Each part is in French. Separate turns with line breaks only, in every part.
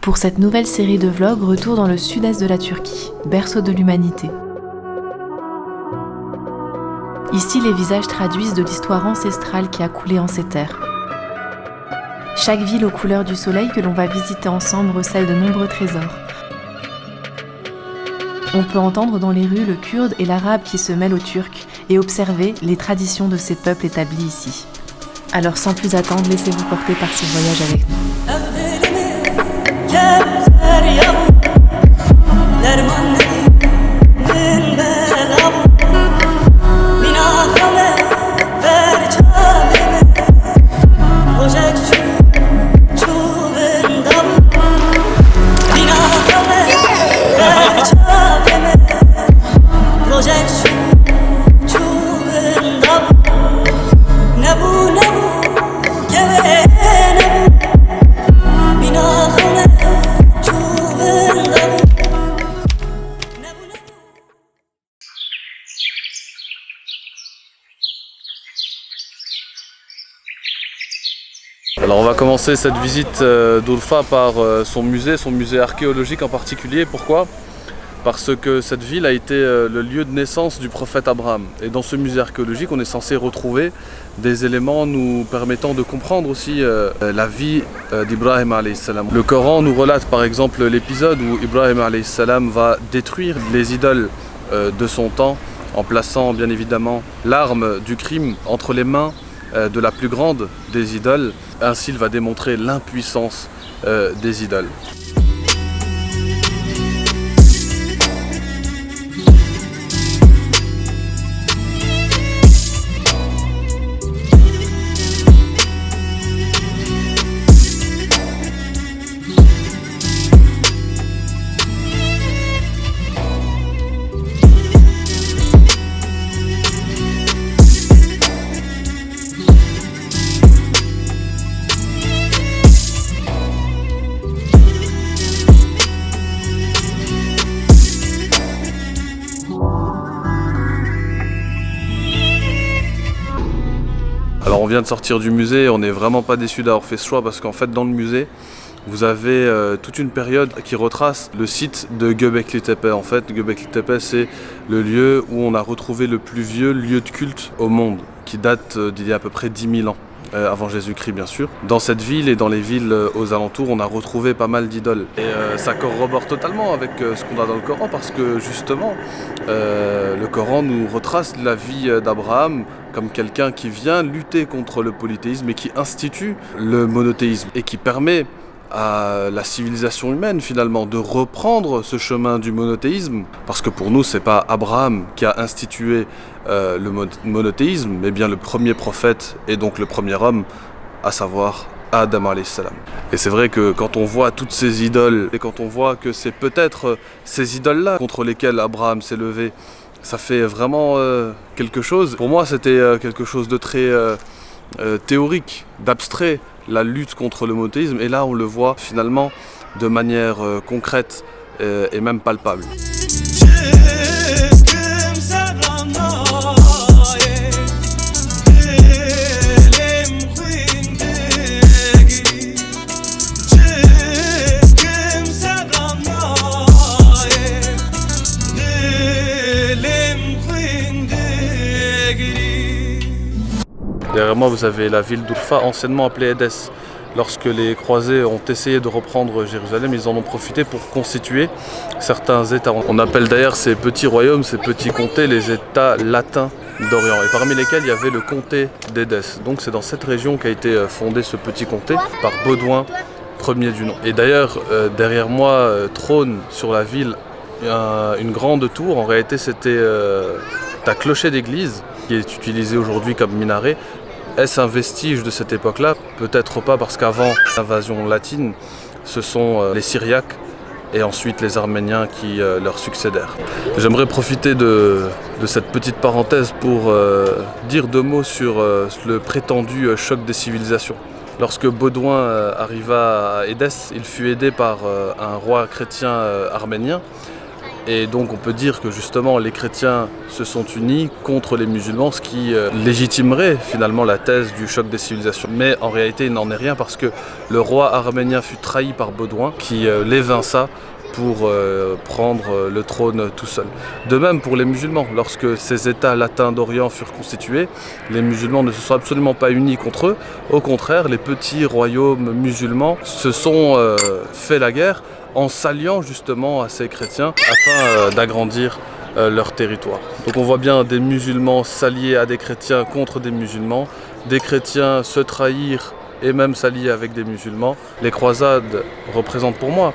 Pour cette nouvelle série de vlogs, retour dans le sud-est de la Turquie, berceau de l'humanité. Ici, les visages traduisent de l'histoire ancestrale qui a coulé en ces terres. Chaque ville aux couleurs du soleil que l'on va visiter ensemble recèle de nombreux trésors. On peut entendre dans les rues le kurde et l'arabe qui se mêlent au turc et observer les traditions de ces peuples établis ici. Alors sans plus attendre, laissez-vous porter par ce voyage avec nous.
Alors on va commencer cette visite d'Urfa par son musée archéologique en particulier. Pourquoi ? Parce que cette ville a été le lieu de naissance du prophète Abraham. Et dans ce musée archéologique, on est censé retrouver des éléments nous permettant de comprendre aussi la vie d'Ibrahim alayhi salam. Le Coran nous relate par exemple l'épisode où Ibrahim alayhi salam va détruire les idoles de son temps en plaçant bien évidemment l'arme du crime entre les mains de la plus grande des idoles. Ainsi, il va démontrer l'impuissance des idoles. Alors on vient de sortir du musée, on n'est vraiment pas déçu d'avoir fait ce choix parce qu'en fait dans le musée vous avez toute une période qui retrace le site de Göbekli Tepe. En fait Göbekli Tepe c'est le lieu où on a retrouvé le plus vieux lieu de culte au monde qui date d'il y a à peu près 10 000 ans. Avant Jésus-Christ bien sûr. Dans cette ville et dans les villes aux alentours, on a retrouvé pas mal d'idoles. Et ça corrobore totalement avec ce qu'on a dans le Coran parce que justement, le Coran nous retrace la vie d'Abraham comme quelqu'un qui vient lutter contre le polythéisme et qui institue le monothéisme et qui permet à la civilisation humaine finalement de reprendre ce chemin du monothéisme parce que pour nous c'est pas Abraham qui a institué le monothéisme mais bien le premier prophète et donc le premier homme, à savoir Adam alayhi salam. Et c'est vrai que quand on voit toutes ces idoles et quand on voit que c'est peut-être ces idoles-là contre lesquelles Abraham s'est levé, ça fait vraiment quelque chose. Pour moi c'était quelque chose de très théorique, d'abstrait, la lutte contre le monothéisme, et là on le voit finalement de manière concrète et même palpable. Derrière moi, vous avez la ville d'Urfa, anciennement appelée Édesse. Lorsque les croisés ont essayé de reprendre Jérusalem, ils en ont profité pour constituer certains États. On appelle d'ailleurs ces petits royaumes, ces petits comtés, les États latins d'Orient, et parmi lesquels il y avait le comté d'Édesse. Donc c'est dans cette région qu'a été fondé ce petit comté par Baudouin, premier du nom. Et d'ailleurs, derrière moi trône sur la ville une grande tour. En réalité, c'était un clocher d'église qui est utilisé aujourd'hui comme minaret. Est-ce un vestige de cette époque-là? Peut-être pas, parce qu'avant l'invasion latine, ce sont les Syriaques et ensuite les Arméniens qui leur succédèrent. J'aimerais profiter de cette petite parenthèse pour dire 2 mots sur le prétendu choc des civilisations. Lorsque Baudouin arriva à Édesse, il fut aidé par un roi chrétien arménien Et donc on peut dire que justement les chrétiens se sont unis contre les musulmans, ce qui légitimerait finalement la thèse du choc des civilisations. Mais en réalité il n'en est rien parce que le roi arménien fut trahi par Baudouin qui l'évinça pour prendre le trône tout seul. De même pour les musulmans, lorsque ces États latins d'Orient furent constitués, les musulmans ne se sont absolument pas unis contre eux. Au contraire, les petits royaumes musulmans se sont fait la guerre en s'alliant justement à ces chrétiens afin d'agrandir leur territoire. Donc on voit bien des musulmans s'allier à des chrétiens contre des musulmans, des chrétiens se trahir et même s'allier avec des musulmans. Les croisades représentent pour moi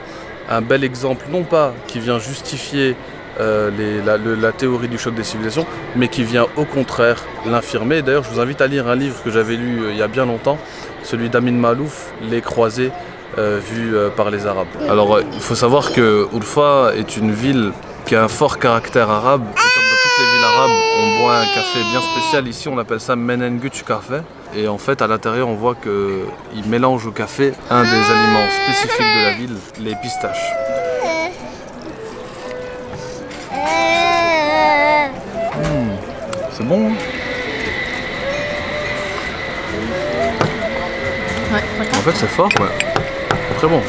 un bel exemple, non pas qui vient justifier la théorie du choc des civilisations, mais qui vient au contraire l'infirmer. D'ailleurs, je vous invite à lire un livre que j'avais lu il y a bien longtemps, celui d'Amin Malouf, Les croisés vus par les Arabes. Alors, il faut savoir que Urfa est une ville qui a un fort caractère arabe. Et comme dans toutes les villes arabes, on boit un café bien spécial. Ici, on appelle ça Menenguch café. Et en fait, à l'intérieur, on voit qu'ils mélangent au café un des aliments spécifiques de la ville, les pistaches. C'est bon, hein?
Ouais,
en fait, c'est fort, ouais. C'est très bon.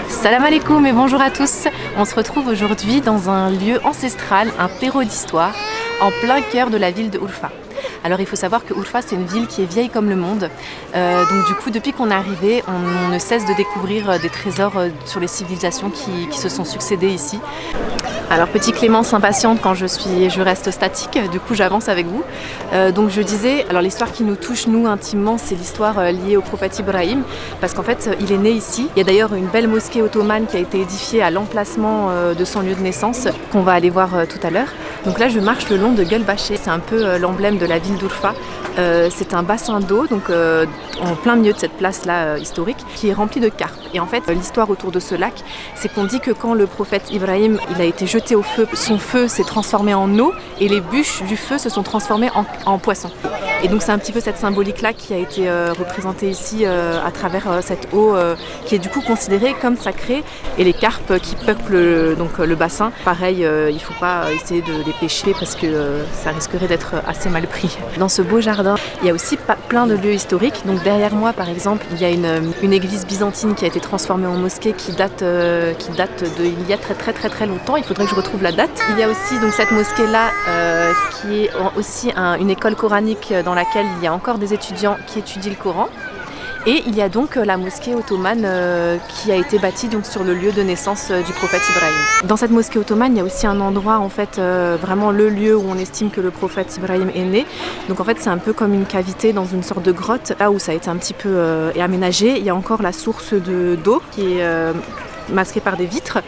Salam alaikum et bonjour à tous. On se retrouve aujourd'hui dans un lieu ancestral, un terreau d'histoire, en plein cœur de la ville de Urfa. Alors il faut savoir que Urfa c'est une ville qui est vieille comme le monde. Donc du coup depuis qu'on est arrivé, on ne cesse de découvrir des trésors sur les civilisations qui se sont succédées ici. Alors petit Clément s'impatiente quand je reste statique, du coup j'avance avec vous. Donc je disais, alors l'histoire qui nous touche nous intimement, c'est l'histoire liée au prophète Ibrahim, parce qu'en fait il est né ici. Il y a d'ailleurs une belle mosquée ottomane qui a été édifiée à l'emplacement de son lieu de naissance, qu'on va aller voir tout à l'heure. Donc là je marche le long de Gölbaşı, c'est un peu l'emblème de la ville d'Urfa. C'est un bassin d'eau, donc en plein milieu de cette place-là historique, qui est rempli de carpes. Et en fait, l'histoire autour de ce lac, c'est qu'on dit que quand le prophète Ibrahim il a été jeté au feu, son feu s'est transformé en eau et les bûches du feu se sont transformées en poissons. Et donc c'est un petit peu cette symbolique-là qui a été représentée ici à travers cette eau qui est du coup considérée comme sacrée. Et les carpes qui peuplent donc le bassin, pareil, il ne faut pas essayer de les pêcher parce que ça risquerait d'être assez mal pris. Dans ce beau jardin, il y a aussi plein de lieux historiques. Donc derrière moi, par exemple, il y a une église byzantine qui a été transformée en mosquée qui date d'il y a très longtemps. Il faudrait que je retrouve la date. Il y a aussi donc cette mosquée-là qui est aussi une école coranique dans laquelle il y a encore des étudiants qui étudient le Coran. Et il y a donc la mosquée ottomane qui a été bâtie donc sur le lieu de naissance du prophète Ibrahim. Dans cette mosquée ottomane, il y a aussi un endroit en fait vraiment le lieu où on estime que le prophète Ibrahim est né. Donc en fait c'est un peu comme une cavité dans une sorte de grotte, là où ça a été un petit peu aménagé. Il y a encore la source d'eau qui est masquée par des vitres.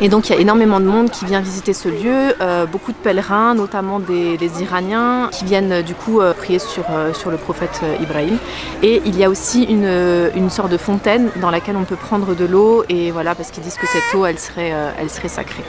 Et donc il y a énormément de monde qui vient visiter ce lieu, beaucoup de pèlerins, notamment des Iraniens, qui viennent du coup prier sur le prophète Ibrahim. Et il y a aussi une sorte de fontaine dans laquelle on peut prendre de l'eau, et voilà, parce qu'ils disent que cette eau, elle serait sacrée.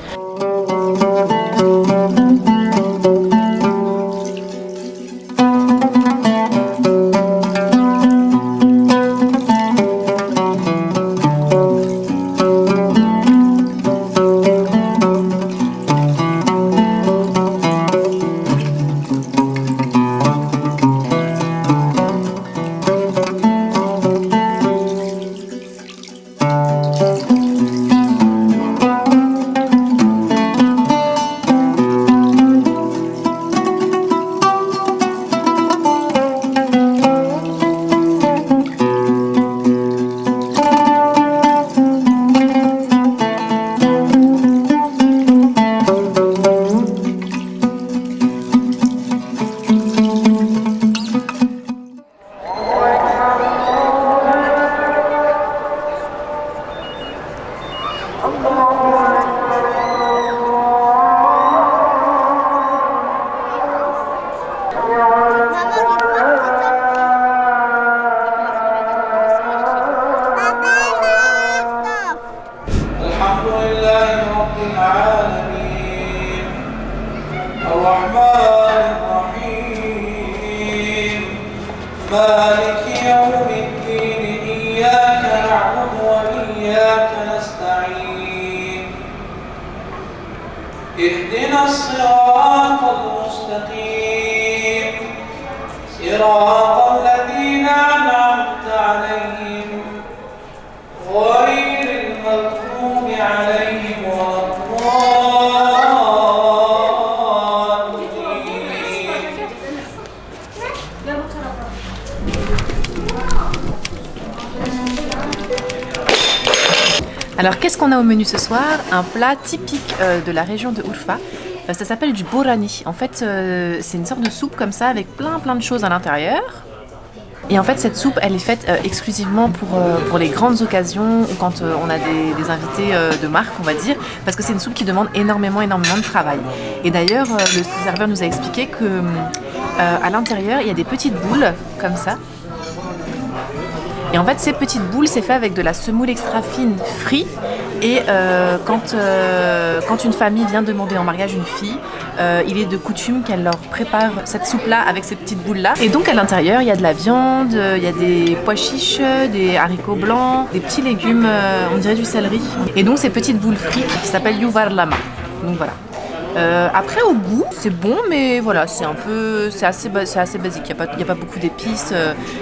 مالك يوم الدين إياك نعبد وإياك نستعين اهدنا الصراط المستقيم صراط الذين أنعمت عليهم غير المغضوب عليهم ولا
Alors qu'est-ce qu'on a au menu ce soir? Un plat typique de la région de Urfa. Ça s'appelle du borani. En fait, c'est une sorte de soupe comme ça avec plein de choses à l'intérieur. Et en fait, cette soupe, elle est faite exclusivement pour les grandes occasions ou quand on a des invités de marque, on va dire, parce que c'est une soupe qui demande énormément de travail. Et d'ailleurs, le serveur nous a expliqué que à l'intérieur, il y a des petites boules comme ça. Et en fait, ces petites boules, c'est fait avec de la semoule extra fine frite. Et quand une famille vient demander en mariage une fille, il est de coutume qu'elle leur prépare cette soupe-là avec ces petites boules-là. Et donc à l'intérieur, il y a de la viande, il y a des pois chiches, des haricots blancs, des petits légumes, on dirait du céleri. Et donc ces petites boules frites qui s'appellent yuvarlama. Donc voilà. Après au goût c'est bon mais voilà c'est assez basique, il n'y a pas beaucoup d'épices,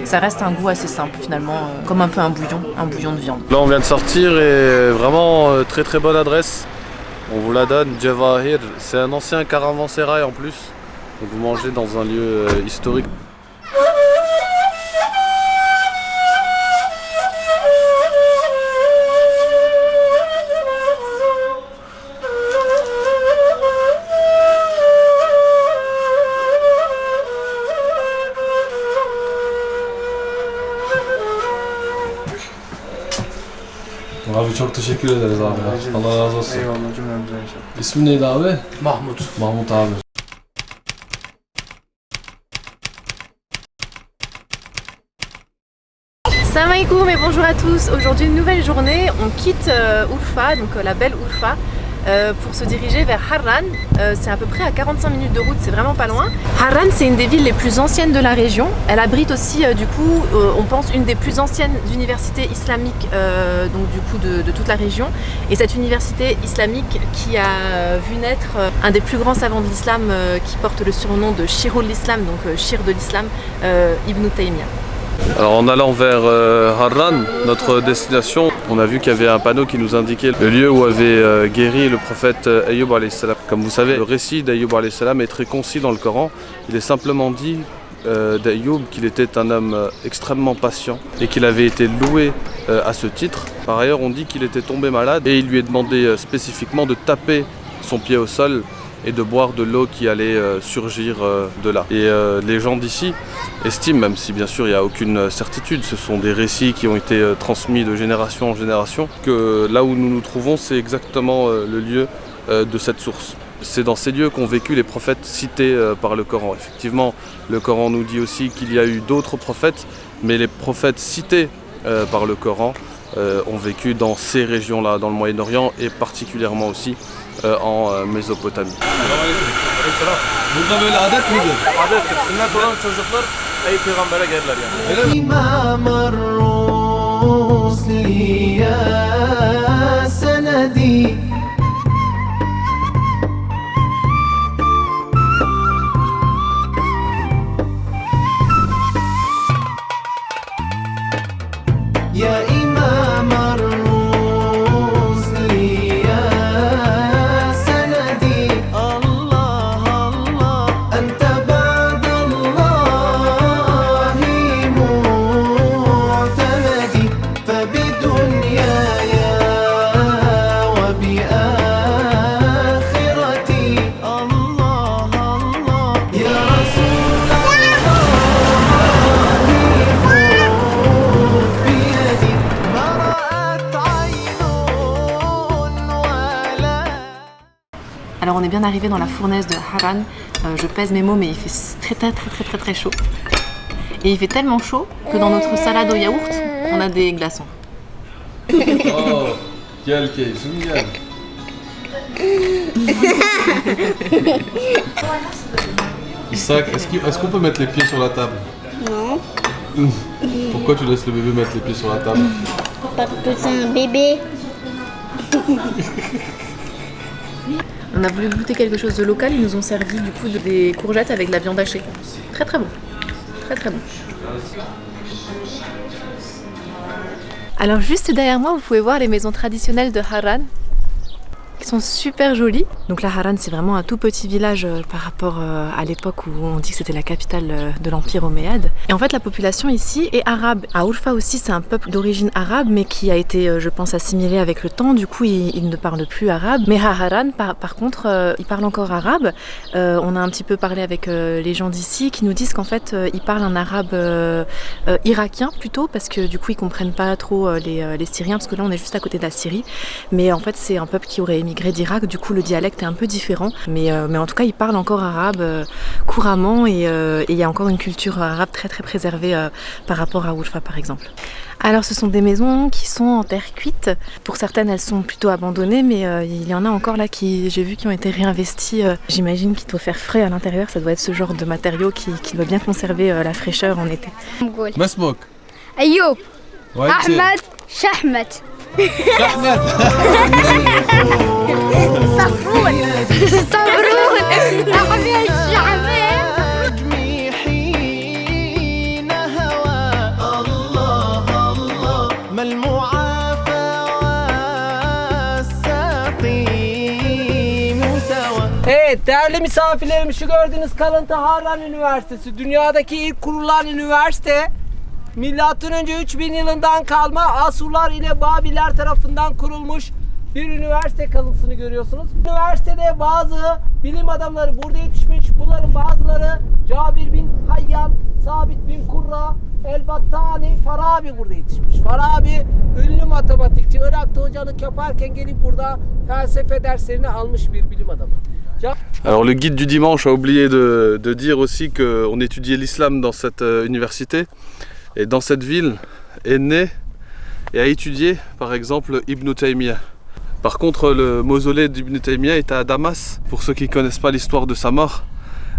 ça reste un goût assez simple finalement, comme un peu un bouillon de viande.
Là on vient de sortir et vraiment très bonne adresse, on vous la donne, Jawahir, c'est un ancien caravansérail en plus, donc vous mangez dans un lieu historique.
Abi çok teşekkür ederiz abi. Allah razı olsun.
Eyvallah cümlemize inşallah.
İsmin neydi abi?
Mahmut.
Mahmut abi.
Salam alaikum et bonjour à tous. Aujourd'hui une nouvelle journée, on quitte Urfa, donc la belle Urfa, pour se diriger vers Harran. C'est à peu près à 45 minutes de route, c'est vraiment pas loin. Harran, c'est une des villes les plus anciennes de la région. Elle abrite aussi du coup, on pense, une des plus anciennes universités islamiques donc du coup de toute la région. Et cette université islamique qui a vu naître un des plus grands savants de l'islam qui porte le surnom de Shirul l'Islam, donc Shir de l'Islam, Ibn Taymiyyah.
Alors en allant vers Harran, notre destination, on a vu qu'il y avait un panneau qui nous indiquait le lieu où avait guéri le prophète Ayyub alayhi salam. Comme vous savez, le récit d'Ayyub alayhi salam est très concis dans le Coran. Il est simplement dit d'Ayyub qu'il était un homme extrêmement patient et qu'il avait été loué à ce titre. Par ailleurs, on dit qu'il était tombé malade et il lui est demandé spécifiquement de taper son pied au sol et de boire de l'eau qui allait surgir de là. Et les gens d'ici estiment, même si bien sûr il n'y a aucune certitude, ce sont des récits qui ont été transmis de génération en génération, que là où nous nous trouvons, c'est exactement le lieu de cette source. C'est dans ces lieux qu'ont vécu les prophètes cités par le Coran. Effectivement, le Coran nous dit aussi qu'il y a eu d'autres prophètes, mais les prophètes cités par le Coran ont vécu dans ces régions-là, dans le Moyen-Orient et particulièrement aussi en Mésopotamie.
Burada böyle adet midir?
Adettir, sünnet olan çocuklar ey peygambere gelirler yani.
إمام الرسل يا سندي يا إمام الرسل يا سندي الله الله أنت بعد الله معتمدي فبدنياي وبآخرتي الله الله يا رسول الله بيدي ما رأت عين ولا.
Alors on est bien arrivé dans la fournaise de Harran. Je pèse mes mots mais il fait très chaud. Et il fait tellement chaud que dans notre salade au yaourt, on a des glaçons.
Oh, gel keyfim gel. Isaac, est-ce qu'on peut mettre les pieds sur la table?
Non.
Pourquoi tu laisses le bébé mettre les pieds sur la table?
Parce que c'est un bébé.
On a voulu goûter quelque chose de local, ils nous ont servi du coup des courgettes avec de la viande hachée. Très très bon. Très très bon. Alors juste derrière moi, vous pouvez voir les maisons traditionnelles de Harran, qui sont super jolies. Donc la Harran, c'est vraiment un tout petit village par rapport à l'époque où on dit que c'était la capitale de l'Empire omeyyade. Et en fait, la population ici est arabe. À Urfa aussi, c'est un peuple d'origine arabe, mais qui a été, je pense, assimilé avec le temps. Du coup, ils ne parlent plus arabe. Mais à Harran, par contre, ils parlent encore arabe. On a un petit peu parlé avec les gens d'ici qui nous disent qu'en fait, ils parlent un arabe irakien plutôt, parce que du coup, ils comprennent pas trop les Syriens, parce que là, on est juste à côté de la Syrie. Mais en fait, c'est un peuple qui aurait émigré d'Irak, du coup le dialecte est un peu différent, mais en tout cas ils parlent encore arabe couramment et il y a encore une culture arabe très très préservée par rapport à Urfa par exemple. Alors ce sont des maisons qui sont en terre cuite, pour certaines elles sont plutôt abandonnées, mais il y en a encore là qui j'ai vu qui ont été réinvesties. J'imagine qu'il doit faire frais à l'intérieur, ça doit être ce genre de matériau qui doit bien conserver la fraîcheur en été.
ما اسمك؟
أيوب
وأنت؟
أحمد شحمت
أحمد.
صفرون صفرون أحمد شحمت
نجمي حين هوى الله الله ما المعافى والسقيم سوا.
Evet değerli misafirlerim, şu gördüğünüz kalıntı Harran Üniversitesi. Dünyadaki ilk kurulan üniversite. Milattan önce 3000 yılından kalma Asurlar ile Babiller tarafından kurulmuş bir üniversite kalıntısını görüyorsunuz. Üniversitede bazı bilim adamları burada yetişmiş. Bunların bazıları Cabir bin Hayyan, Sabit bin Kurra, El-Battani, Farabi burada yetişmiş. Farabi ünlü matematikçi. Irak'ta hocalık yaparken gelip burada felsefe derslerini almış bir bilim adamı.
Alors le guide du dimanche a oublié de dire aussi qu'on étudiait l'islam dans cette université. Et dans cette ville est né et a étudié par exemple Ibn Taymiyyah. Par contre le mausolée d'Ibn Taymiyyah est à Damas. Pour ceux qui ne connaissent pas l'histoire de sa mort,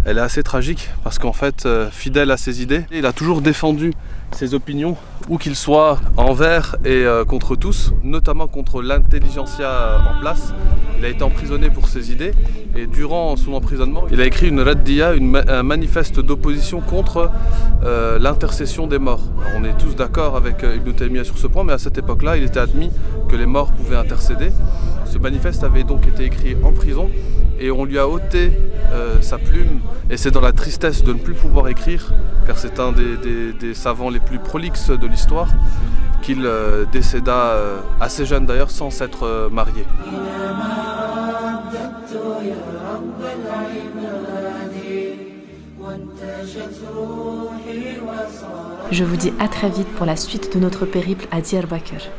elle est assez tragique parce qu'en fait, fidèle à ses idées, il a toujours défendu ses opinions, où qu'il soit envers et contre tous, notamment contre l'intelligentsia en place. Il a été emprisonné pour ses idées et durant son emprisonnement, il a écrit une raddiya, un manifeste d'opposition contre l'intercession des morts. Alors, on est tous d'accord avec Ibn Taymiyyah sur ce point, mais à cette époque-là, il était admis que les morts pouvaient intercéder. Ce manifeste avait donc été écrit en prison et on lui a ôté sa plume, et c'est dans la tristesse de ne plus pouvoir écrire, car c'est un des savants les plus prolixes de l'histoire, qu'il décéda assez jeune d'ailleurs, sans s'être marié.
Je vous dis à très vite pour la suite de notre périple à Diyarbakır.